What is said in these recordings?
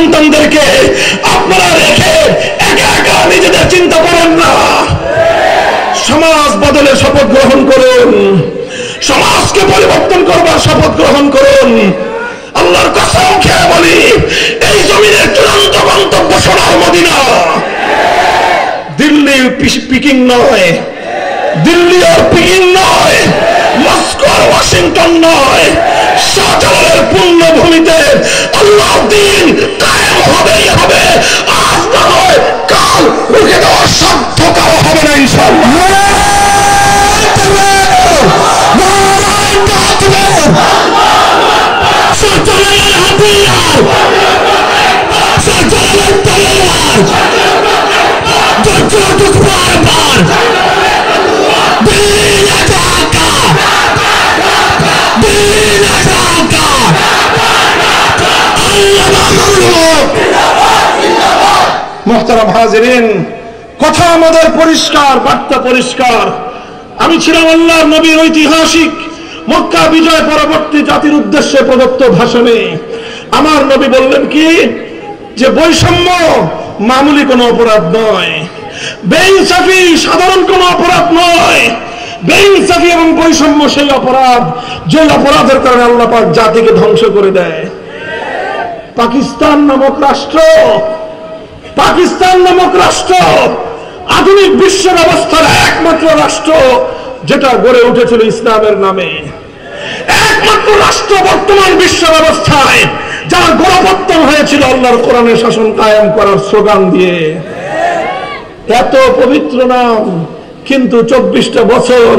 সন্তানদেরকে আপনারা রেখে একা একা নিজেদের চিন্তা করেন না, সমাজ বদলের শপথ গ্রহণ করুন, সমাজকে পরিবর্তন করবার শপথ গ্রহণ করুন। আল্লাহর কসম খেয়ে বলি, এই জমিনের চূড়ান্ত গন্তব্য সোনার মদিনা। দিল্লি পিকিং নয়, দিল্লি আর পিকিং নয়, মস্কো আর ওয়াশিংটন নয়, শাহজালালের পুণ্যভূমিতে আল্লাহর দ্বীন কায়েম হবেই হবে। আজ না হয় কাল রুখে দেওয়ার সাধ্য কারো হবে না ইনশাআল্লাহ। শাহজালালের হাতিয়ার, শাহজালালের তলোয়ার, যতটুকু বারবার দিন ঢাকা, দিন ঢাকা, মুহতারাম হাজিরিন, কথা আমাদের পরিষ্কার, বার্তা পরিষ্কার। আমি ছিলাম আল্লাহর নবীর ঐতিহাসিক মক্কা বিজয় পরবর্তী জাতির উদ্দেশ্যে প্রদত্ত ভাষণে আমার নবী বললেন কি, যে বৈষম্য মামুলি কোনো অপরাধ নয়, বেইনসাফি সাধারণ কোনো অপরাধ নয়। বেইনসাফি এবং বৈষম্য সেই অপরাধ যে অপরাধের কারণে আল্লাহ পাক জাতিকে ধ্বংস করে দেয়। পাকিস্তান নামক রাষ্ট্র, পাকিস্তান নামক রাষ্ট্র আধুনিক বিশ্ব ব্যবস্থার একমাত্র রাষ্ট্র যেটা গড়ে উঠেছিল ইসলামের নামে, একমাত্র রাষ্ট্র বর্তমান বিশ্ব ব্যবস্থায় যার গোড়াপত্তন হয়েছিল আল্লাহর কোরআনের শাসন কায়েম করার স্লোগান দিয়ে। এত পবিত্র নাম, কিন্তু 24টা বছর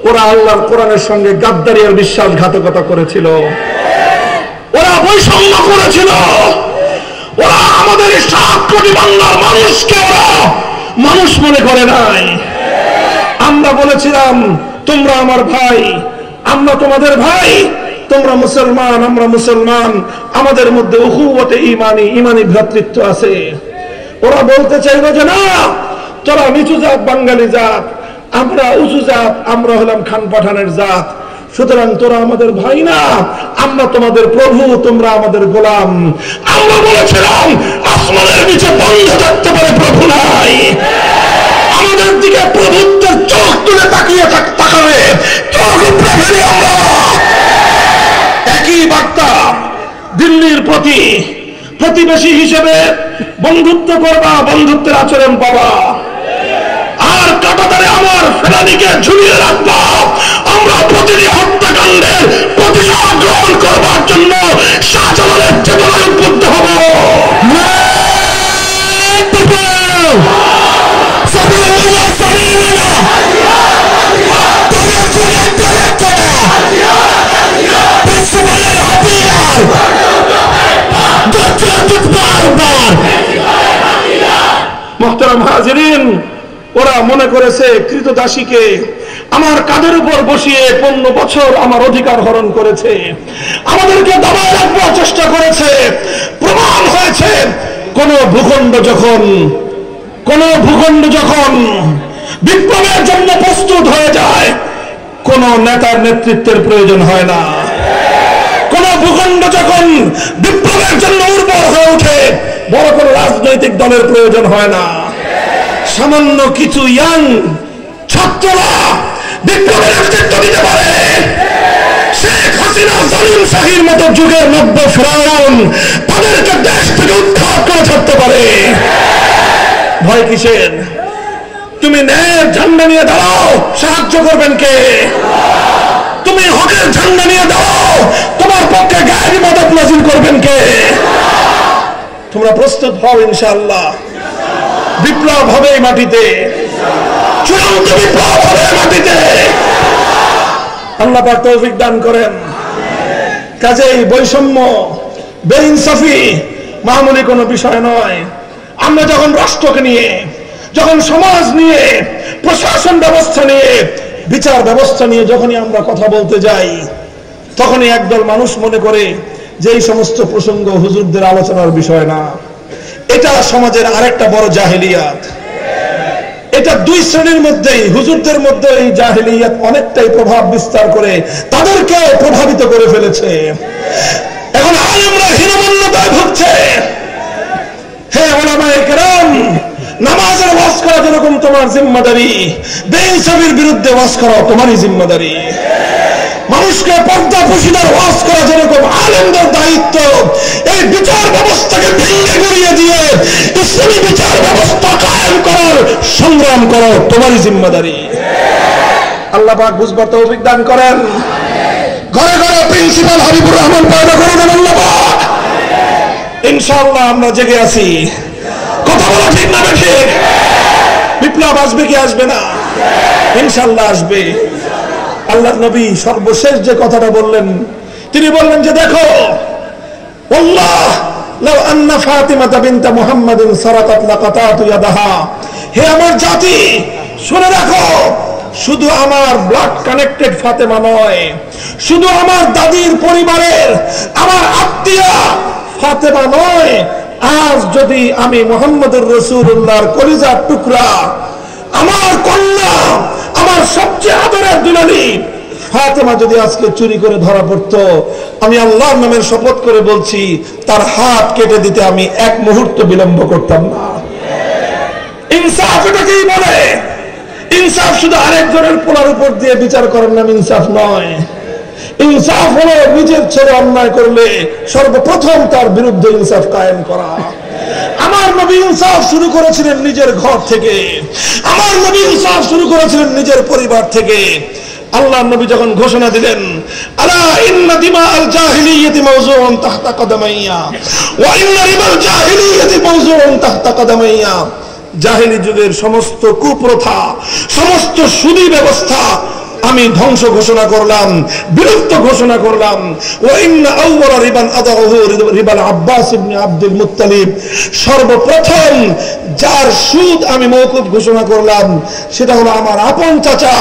ওরা আল্লাহর কোরআনের সঙ্গে গাদ্দারি আর বিশ্বাসঘাতকতা করেছিল, ওরা বৈষম্য করেছিল, ওরা আমাদের 7 কোটি বাংলার মানুষকে ওরা মানুষ মনে করে নাই। আমরা বলেছিলাম তোমরা আমার ভাই, আমরা তোমাদের ভাই, তোমরা মুসলমান, আমরা মুসলমান, আমাদের মধ্যে উখুওয়াতে ঈমানি, ঈমানি ভ্রাতৃত্ব আছে। ওরা বলতে চাইল যে না, তোরা নিচু জাত বাঙালি জাত, আমরা উঁচু জাত, আমরা হলাম খান পাঠানের জাত, সুতরাং তোরা আমাদের ভাই না, আমরা তোমাদের প্রভু, তোমরা আমাদের গোলাম। আমরা বলেছিলাম আসমানের নিচে বন্ধ থাকতে পারে প্রভু নাই, আমাদের দিকে প্রভুত্বের চোখ তুলে তাকিয়ে তাকাবে, চোখ উপরে আমরা। একই বার্তা দিল্লির প্রতি, প্রতিবেশী হিসেবে বন্ধুত্ব করবা, বন্ধুত্বের আচরণ পাবা, আর কাঁটাতারে আমার ফেলানিকে ঝুলিয়ে রাখবা। আমরা প্রতিটি হত্যাকাণ্ডের প্রতিশোধ গ্রহণ করবার জন্য শাহজালালের চেতনায় উদ্বুদ্ধ হব। মুহতারাম হাজিরিন, ওরা মনে করেছে কৃতদাসীকে আমার কাঁধের উপর বসিয়ে 15 বছর আমার অধিকার হরণ করেছে, আমাদেরকে দবায় রাখবার চেষ্টা করেছে। প্রমাণ হয়েছে কোন ভূখণ্ড যখন বিপ্লবের জন্য প্রস্তুত হয়ে যায়, কোন নেতার নেতৃত্বের প্রয়োজন হয় না। কোন ভূখণ্ড যখন বিপ্লবের জন্য উর্বর হয়ে ওঠে, বড় কোন রাজনৈতিক দলের প্রয়োজন হয় না। সামান্য কিছু ইয়াং ছাত্ররা বিপ্লবের নেতৃত্ব দিতে পারে। শেখ হাসিনা, জালিম শাহীর মতো যুগের নব্য ফেরাউন তাদেরকে দেশ থেকে উৎখাত করে ছাড়তে পারে। ভয় কিসের? তুমি ন্যায়ের ঝান্ডা নিয়ে দাঁড়াও, সাহায্য করবেন কে? তুমি হকের ঝান্ডা নিয়ে দাঁড়াও, তোমার পক্ষে গায়েবী মদত নাযিল করবেন কে? তোমরা প্রস্তুত হও, ইনশাআল্লাহ বিপ্লব হবে এই মাটিতে, চূড়ান্ত বিপ্লব হবে মাটিতে। আল্লাহ পাক তৌফিক দান করেন। কাজেই বৈষম্য, বেইনসাফি মামুলি কোনো বিষয় নয়। আমরা যখন রাষ্ট্রকে নিয়ে, যখন সমাজ নিয়ে, প্রশাসন ব্যবস্থা নিয়ে, বিচার ব্যবস্থা নিয়ে যখনই আমরা কথা বলতে যাই, তখনই একদল মানুষ মনে করে যে এই সমস্ত প্রসঙ্গ হুজুরদের আলোচনার বিষয় না। এটা সমাজের আরেকটা বড় জাহেলিয়াত। এটা 2 শ্রেণীর মধ্যেই, হুজুরদের মধ্যে এই জাহেলিয়াত অনেকটাই প্রভাব বিস্তার করে তাদেরকে প্রভাবিত করে ফেলেছে। এখন আলেমরা হীনমন্যতায় ভুগছে, হে উলামায়ে কেরাম, নামাজের ওয়াজ করা যেরকম তোমার জিম্মাদারি, বেইনসাফির বিরুদ্ধে ওয়াজ করা তোমারই জিম্মাদারি। মানুষকে পর্দা পুশিদার ওয়াজ করা যেরকম আলেমদের দায়িত্ব, এই বিচার ব্যবস্থাকে ভেঙে গুড়িয়ে দিয়ে ইসলামী বিচার ব্যবস্থা কায়েম করার সংগ্রাম করো তোমারই জিম্মাদারি। আল্লাহ পাক বুঝবার তৌফিক দান করেন। ঘরে ঘরে প্রিন্সিপাল হাবিবুর রহমান পয়দা করে দেন আল্লাহ পাক। ইনশাআল্লাহ আমরা জেগে আছি। কথা বলা ঠিক না ঠিক? বিপ্লব আসবে কি আসবে না? ইনশাআল্লাহ আসবে। আল্লাহর নবী সর্বশেষ যে কথাটা বললেন, তিনি বললেন যে দেখো, আল্লাহ লাউ আন্না ফাতিমা বিনতে মুহাম্মাদিন সারাকাত লাকাতাতু ইয়াদাহা, হে আমার জাতি শুনে রাখো, শুধু আমার ব্লাড কানেক্টেড ফাতেমা নয়, শুধু আমার দাদির পরিবারের আমার আত্মীয় ফাতেমা নয়, আজ যদি আমি মুহাম্মদুর রাসূলুল্লাহর কলিজার টুকরা, আমার কন্যা, আমার সবচেয়ে আদরের দুলালী ফাতেমা যদি আজকে চুরি করে ধরা পড়তো, আমি আল্লাহর নামের শপথ করে বলছি তার হাত কেটে দিতে আমি এক মুহূর্ত বিলম্ব করতাম না। ইনসাফ এটাকেই বলে। ইনসাফ শুধু আরেকজনের পোলার উপর দিয়ে বিচার করার নাম ইনসাফ নয়। ইনসাফ হলো নিজের ছেলে অন্যায় করলে সর্বপ্রথম তার বিরুদ্ধে ইনসাফ কায়েম করা। আমার নবী ইনসাফ শুরু করেছিলেন নিজের ঘর থেকে। আমার নবী ইনসাফ শুরু করেছিলেন নিজের পরিবার থেকে। আল্লাহর নবী যখন ঘোষণা দিলেন, আলা ইন্না দিমাআল জাহিলিয়াতি মাওজুউন তাহতা কদামাইয়া ওয়া ইন্না রিবাল জাহিলিয়াতি মাওজুউন তাহতা কদামাইয়া, জাহিলি যুগের সমস্ত কুপ্রথা, সমস্ত সুদী ব্যবস্থা আমি ধ্বংস ঘোষণা করলাম, বিলুপ্ত ঘোষণা করলাম। ওয়া ইন্না আউওয়ালা রিবান আদাহু রিবাল আব্বাস ইবনে আব্দুল মুত্তালিব, সর্বপ্রথম যার সুদ আমি মওকুফ ঘোষণা করলাম সেটা হলো আমার আপন চাচা